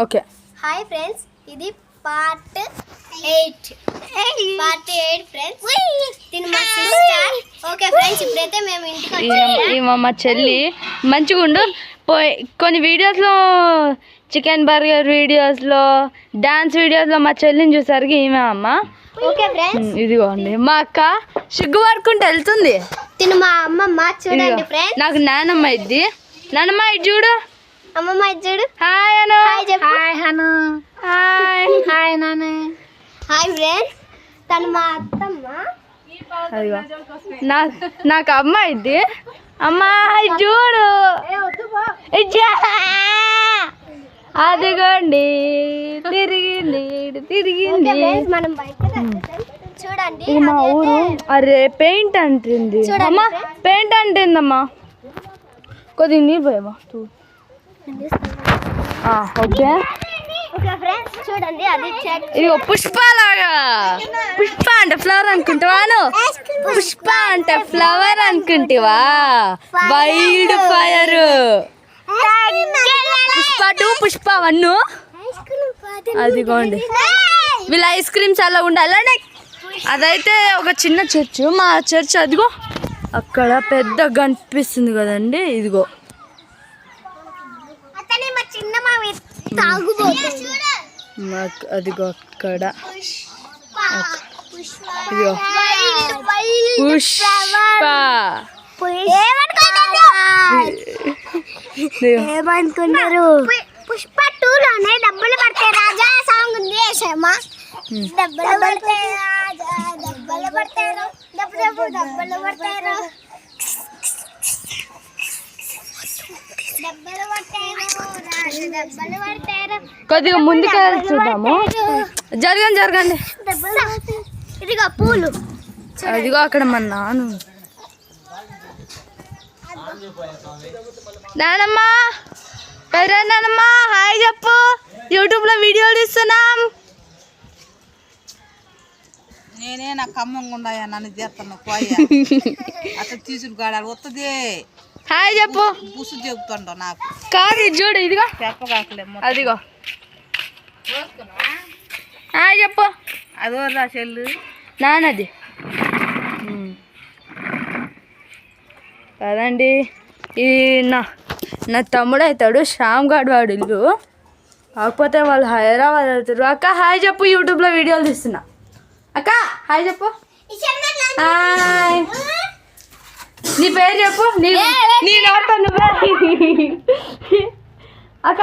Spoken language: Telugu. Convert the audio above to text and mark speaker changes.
Speaker 1: ఓకే.
Speaker 2: హాయ్ ఫ్రెండ్స్, ఇది పార్ట్ 8 ఫ్రెండ్స్. దీని మా సిస్టర్. ఓకే ఫ్రెండ్స్, ఇప్పుడైతే మేము ఇంటికి వచ్చాము.
Speaker 1: మా చెల్లి మంచిగా ఉండు. కొన్ని వీడియోస్లో చికెన్ బర్గర్ వీడియోస్లో డాన్స్ వీడియోస్లో మా చెల్లిని చూసరికి ఈమె అమ్మ.
Speaker 2: ఓకే ఫ్రెండ్స్,
Speaker 1: ఇదిగోండి మా అక్క సిగ్గు పడుకుంటూ వెళ్తుంది.
Speaker 2: తిను మా అమ్మమ్మ. చూడండి ఫ్రెండ్స్,
Speaker 1: నాకు నానమ్మ ఇది. నానమ్మ ఇది చూడు.
Speaker 2: అమ్మమ్మ ఇది చూడు.
Speaker 1: హాయ్ అను.
Speaker 2: హాయ్ చెప్పు.
Speaker 1: హాయ్ హను. హాయ్ హాయ్ నాన్న.
Speaker 2: హాయ్ ఫ్రెండ్స్, తను మా అత్తమ్మ.
Speaker 1: అదిగో నాకు అమ్మ ఇది. అమ్మ ఇది చూడు. అదిగోండి తిరిగింది తిరిగింది.
Speaker 2: మనం చూడండి,
Speaker 1: ఇది మా ఊరు. అరే పెయింట్ అంటుంది అమ్మా, పెయింట్ అంటుందమ్మా. కొద్దిగా నీరు పోయావా? ఓకే
Speaker 2: ఓకే ఫ్రెండ్స్, చూడండి అది
Speaker 1: ఇదిగో పుష్పలాగా. పుష్ప అంటే ఫ్లవర్ అనుకుంటావాను? పుష్ప అంటే ఫ్లవర్ అనుకుంటావా? Wild fire. పుష్ప 2 పుష్ప 1. అదిగోండి వీళ్ళ ఐస్ క్రీమ్స్ అలా ఉండాలి. అదైతే ఒక చిన్న చర్చ్. మా చర్చ్ అదిగో అక్కడ పెద్ద కనిపిస్తుంది కదండి. ఇదిగో అదిగో అక్కడ ఇదిగో పుష్ప.
Speaker 2: ఏమనుకున్నారు? పుష్ప 2లోనే డబ్బులు పడతాయి రాజా సాంగ్ ఉంది. వేసామా? డబ్బులు పడతాయి రాజా, డబ్బులు పడతారు, డబ్బులు పడతారు, డబ్బులు పడతారు.
Speaker 1: కొద్దిగా ముందుకు చూద్దాము. జరగండి.
Speaker 2: ఇదిగో పూలు.
Speaker 1: అదిగో అక్కడ మా నాన్న. నానమ్మా నానమ్మా హాయ్ చెప్పు. యూట్యూబ్లో వీడియోలు తీస్తున్నాం.
Speaker 3: నేనే నా ఖమ్మంగా ఉన్నాయా నన్ను చేస్తాను పోయా అట్లా తీసుకుని కాడాలి వస్తుంది.
Speaker 1: హాయ్ చెప్పు.
Speaker 3: బుసు చెబుతుండవు నాకు
Speaker 1: కాదు చూడు. ఇదిగో
Speaker 3: చెప్పకాకలేము.
Speaker 1: అదిగో హాయ్ చెప్పు.
Speaker 3: అదో రా చెల్లు
Speaker 1: నాన్నది కదండి. ఇది నా తమ్ముడు అవుతాడు. శ్యామ్ గాడ్ వాడు ఇల్లు. కాకపోతే వాళ్ళు హైదరాబాద్ వెళ్తారు. అక్క హాయ్ చెప్పు. యూట్యూబ్లో వీడియోలు తీస్తున్నా. అక్క హాయ్ చెప్పు. హాయ్. నీ పేరు చెప్పు. నీ నోట నువ్వే. అక్క